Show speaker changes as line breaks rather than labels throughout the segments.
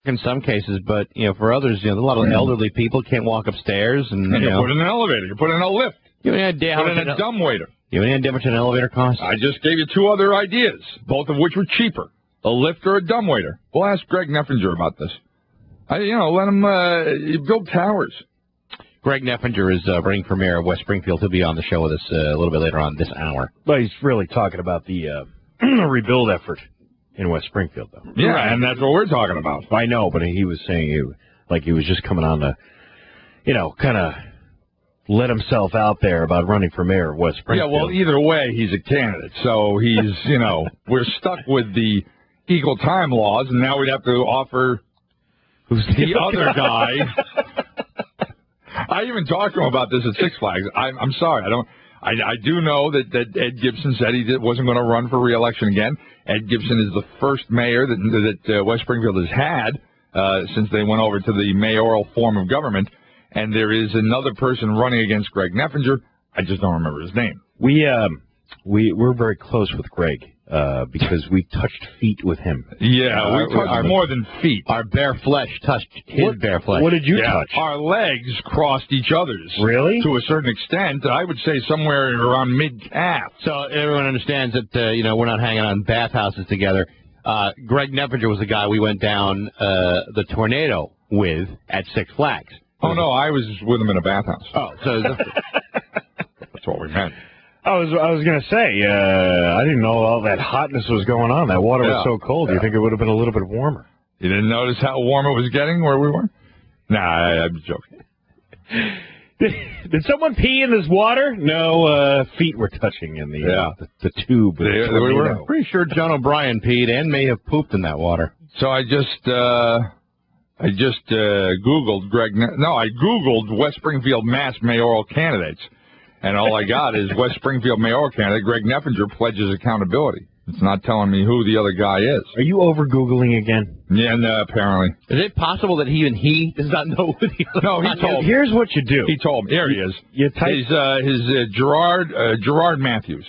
in some cases, but for others, a lot of elderly people can't walk upstairs, and
you put in an elevator, you put in a lift,
you have any idea
put in a dumbwaiter.
You have any idea how much an elevator costs?
I just gave you two other ideas, both of which were cheaper: a lift or a dumbwaiter. We'll ask Greg Neffinger about this. Let him build towers.
Greg Neffinger is running for mayor of West Springfield. He'll be on the show with us a little bit later on this hour.
But he's really talking about the rebuild effort in West Springfield, though.
Yeah, right. And that's what we're talking about.
I know, but he was saying he was just coming on to, kind of let himself out there about running for mayor of West Springfield.
Yeah, well, either way, he's a candidate. So he's, we're stuck with the equal time laws, and now we'd have to offer who's the other guy. I even talked to him about this at Six Flags. I'm sorry, I do know that Ed Gibson said he wasn't going to run for re-election again. Ed Gibson is the first mayor that West Springfield has had since they went over to the mayoral form of government. And there is another person running against Greg Neffinger. I just don't remember his name.
We're very close with Greg because we touched feet with him.
Yeah, we touched more than feet.
Our bare flesh touched his bare flesh.
What did you touch?
Our legs crossed each other's.
Really?
To a certain extent. I would say somewhere around mid-calf.
So everyone understands that, we're not hanging on bathhouses together. Greg Neffinger was the guy we went down the tornado with at Six Flags.
Oh, no, I was with him in a bathhouse.
Oh, so
that's what we meant.
I was going to say, I didn't know all that hotness was going on. That water was so cold. You think it would have been a little bit warmer?
You didn't notice how warm it was getting where we were? Nah, I'm joking.
Did someone pee in this water? No, feet were touching in the tube.
We were pretty sure John O'Brien peed and may have pooped in that water.
So I just Googled I Googled West Springfield Mass mayoral candidates, and all I got is West Springfield mayoral candidate Greg Neffinger pledges accountability. It's not telling me who the other guy is.
Are you over Googling again?
Yeah, no, apparently.
Is it possible that even he does not know who the other
No, he told me.
Here's what you do.
He told me. Here he is.
You type
his Gerard Matthews.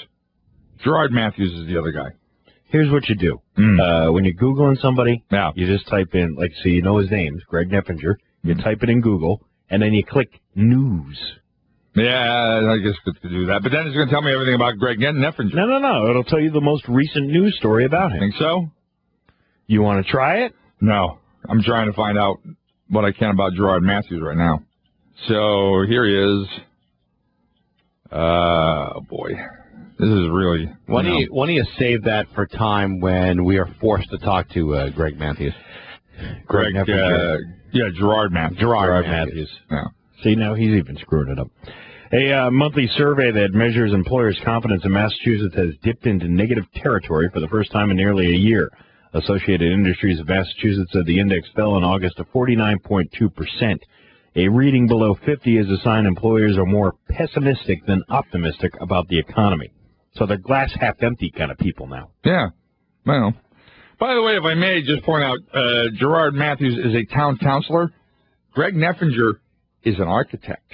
Gerard Matthews is the other guy.
Here's what you do. When you're Googling somebody,
yeah.
You just type in, so you know his name, Greg Neffinger. You type it in Google, and then you click news.
Yeah, I guess good to do that. But then it's going to tell me everything about Greg Neffinger.
No. It'll tell you the most recent news story about him.
Think so?
You want to try it?
No. I'm trying to find out what I can about Gerard Matthews right now. So here he is. Oh, boy. This is really...
Why don't you save that for time when we are forced to talk to Greg Matthews?
Greg Neffinger. Gerard Matthews.
Gerard Matthews.
Yeah.
See, now he's even screwing it up. A monthly survey that measures employers' confidence in Massachusetts has dipped into negative territory for the first time in nearly a year. Associated Industries of Massachusetts said the index fell in August to 49.2%. A reading below 50 is a sign employers are more pessimistic than optimistic about the economy. So they're glass half empty kind of people now.
Yeah. Well, by the way, if I may just point out, Gerard Matthews is a town councilor. Greg Neffinger is an architect.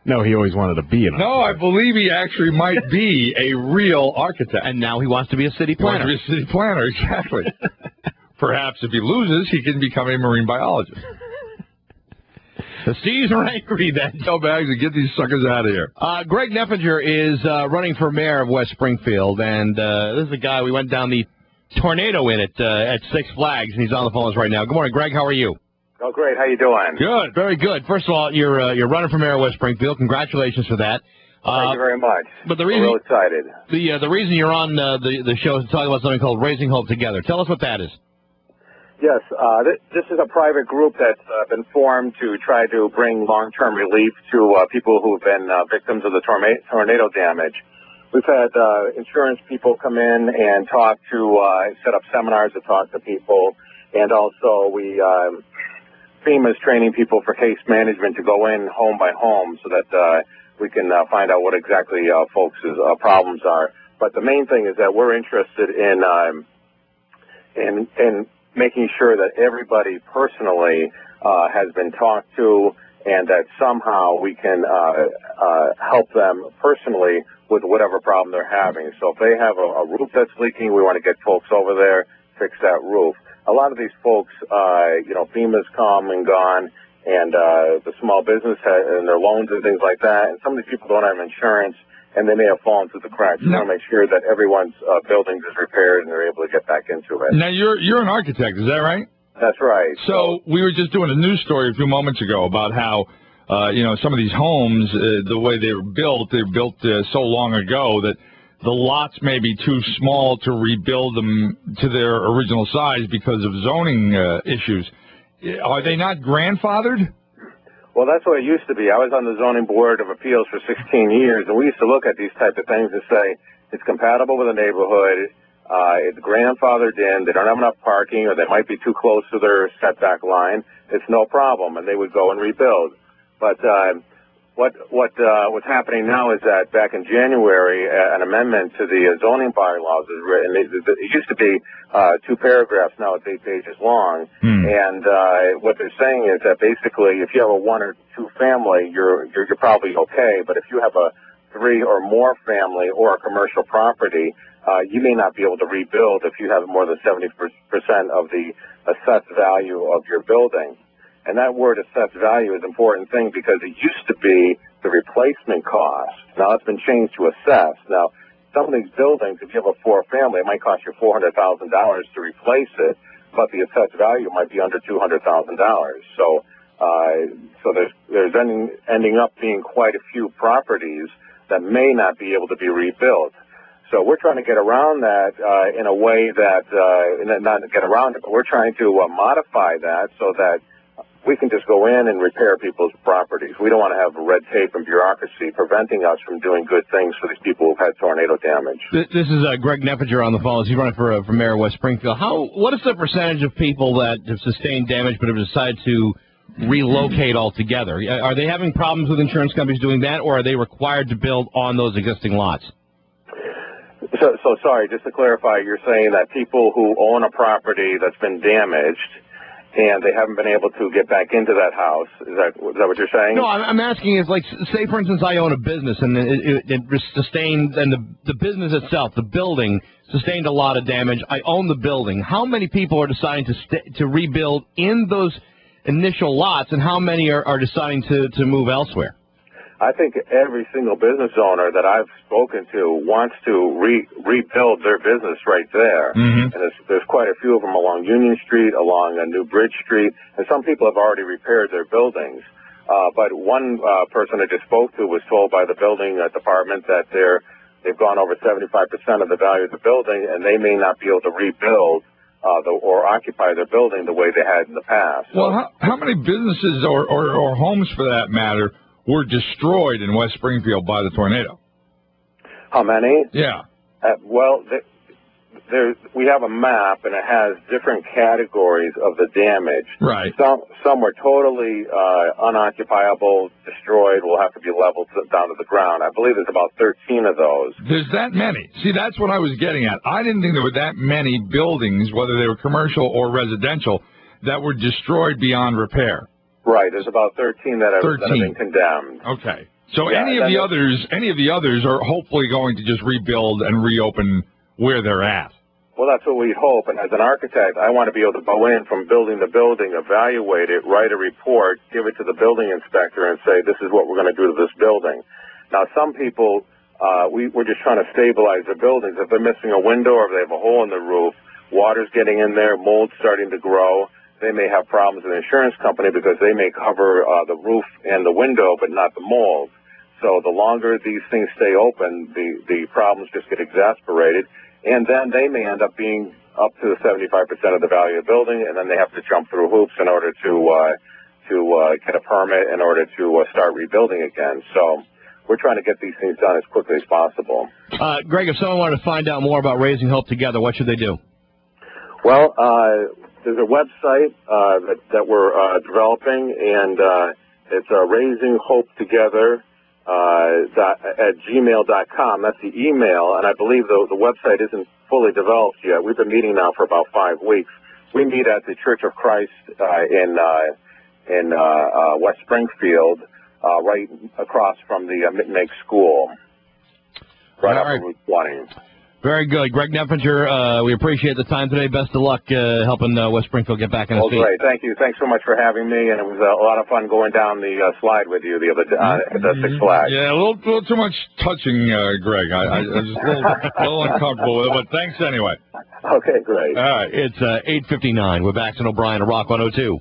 No, he always wanted to be an architect.
No, I believe he actually might be a real architect.
And now he wants to be a city planner.
He wants to be a city planner, exactly. Perhaps if he loses, he can become a marine biologist.
The seas are angry then.
Tell Bags to get these suckers out of here.
Greg Neffinger is running for mayor of West Springfield, and this is a guy we went down the tornado in at Six Flags, and he's on the phone with us right now. Good morning, Greg. How are you?
Oh, great. How you doing?
Good. Very good. First of all, you're running for mayor of West Springfield. Congratulations for that.
Thank you very much.
But the reason,
I'm real excited.
The reason you're on the show is to talk about something called Raising Hope Together. Tell us what that is.
Yes, this is a private group that's been formed to try to bring long-term relief to people who've been victims of the tornado damage. We've had insurance people come in and talk to, set up seminars to talk to people, and also FEMA's training people for case management to go in home by home so that we can find out what exactly folks' problems are. But the main thing is that we're interested in making sure that everybody personally has been talked to and that somehow we can help them personally with whatever problem they're having. So if they have a roof that's leaking, we want to get folks over there, fix that roof. a lot of these folks, FEMA's come and gone, and the small business and their loans and things like that, and some of these people don't have insurance, and they may have fallen through the cracks. We want to make sure that everyone's buildings is repaired and they're able to get back into it.
Now, you're an architect, is that right?
That's right.
So we were just doing a news story a few moments ago about how, some of these homes, the way they're built so long ago that the lots may be too small to rebuild them to their original size because of zoning issues. Are they not grandfathered?
Well, that's what it used to be. I was on the Zoning Board of Appeals for 16 years, and we used to look at these type of things and say, it's compatible with the neighborhood, it's grandfathered in, they don't have enough parking, or they might be too close to their setback line, it's no problem, and they would go and rebuild. But what's happening now is that back in January, an amendment to the zoning bylaws is written. It used to be 2 paragraphs. Now it's 8 pages long. And what they're saying is that basically, if you have a 1 or 2 family, you're probably okay. But if you have a 3 or more family or a commercial property, you may not be able to rebuild if you have more than 70% of the assessed value of your building. And that word assessed value is an important thing because it used to be the replacement cost. Now it's been changed to assess. Now, some of these buildings, if you have a 4 family, it might cost you $400,000 to replace it, but the assessed value might be under $200,000. So there's ending up being quite a few properties that may not be able to be rebuilt. So we're trying to get around that in a way that, not get around it, but we're trying to modify that so that we can just go in and repair people's properties. We don't want to have red tape and bureaucracy preventing us from doing good things for these people who've had tornado damage.
This is Greg Neffinger on the phone. He's running for mayor of West Springfield. What is the percentage of people that have sustained damage but have decided to relocate altogether? Are they having problems with insurance companies doing that, or are they required to build on those existing lots?
So sorry, just to clarify, you're saying that people who own a property that's been damaged and they haven't been able to get back into that house. Is that what you're saying?
No, I'm asking is like, say for instance, I own a business and it sustained, and the business itself, the building, sustained a lot of damage. I own the building. How many people are deciding to rebuild in those initial lots, and how many are deciding to move elsewhere?
I think every single business owner that I've spoken to wants to rebuild their business right there. And there's quite a few of them along Union Street, along New Bridge Street, and some people have already repaired their buildings. But one person I just spoke to was told by the building department that they've gone over 75% of the value of the building, and they may not be able to rebuild or occupy their building the way they had in the past.
Well, how many businesses or homes, for that matter, were destroyed in West Springfield by the tornado?
How many?
Yeah.
Well, we have a map, and it has different categories of the damage.
Right.
Some were totally unoccupiable, destroyed, will have to be leveled down to the ground. I believe there's about 13 of those.
There's that many. See, that's what I was getting at. I didn't think there were that many buildings, whether they were commercial or residential, that were destroyed beyond repair.
Right, there's about 13 that have been condemned.
Okay. So any of the others are hopefully going to just rebuild and reopen where they're at.
Well, that's what we'd hope. And as an architect, I want to be able to go in from building to building, evaluate it, write a report, give it to the building inspector, and say, this is what we're going to do to this building. Now, some people, we're just trying to stabilize their buildings. If they're missing a window or if they have a hole in the roof, water's getting in there, mold's starting to grow, they may have problems with the insurance company because they may cover the roof and the window but not the mold. So the longer these things stay open, the problems just get exasperated, and then they may end up being up to 75% of the value of the building, and then they have to jump through hoops in order to get a permit in order to start rebuilding again. So we're trying to get these things done as quickly as possible.
Greg, if someone wanted to find out more about Raising Hope Together, what should they do?
Well, there's a website that we're developing, and it's Raising Hope Together at gmail.com. That's the email, and I believe the website isn't fully developed yet. We've been meeting now for about 5 weeks. We meet at the Church of Christ in West Springfield, right across from the Mittenegg School, right off of Route 20.
Very good. Greg Neffinger, we appreciate the time today. Best of luck helping West Springfield get back on its feet.
Great. Thank you. Thanks so much for having me, and it was a lot of fun going down the slide with you the other at the Six Flags.
Yeah, a little too much touching, Greg. I was just a little uncomfortable with it, but thanks anyway.
Okay, great.
All right.
It's 8:59. We're Bax O'Brien at Rock 102.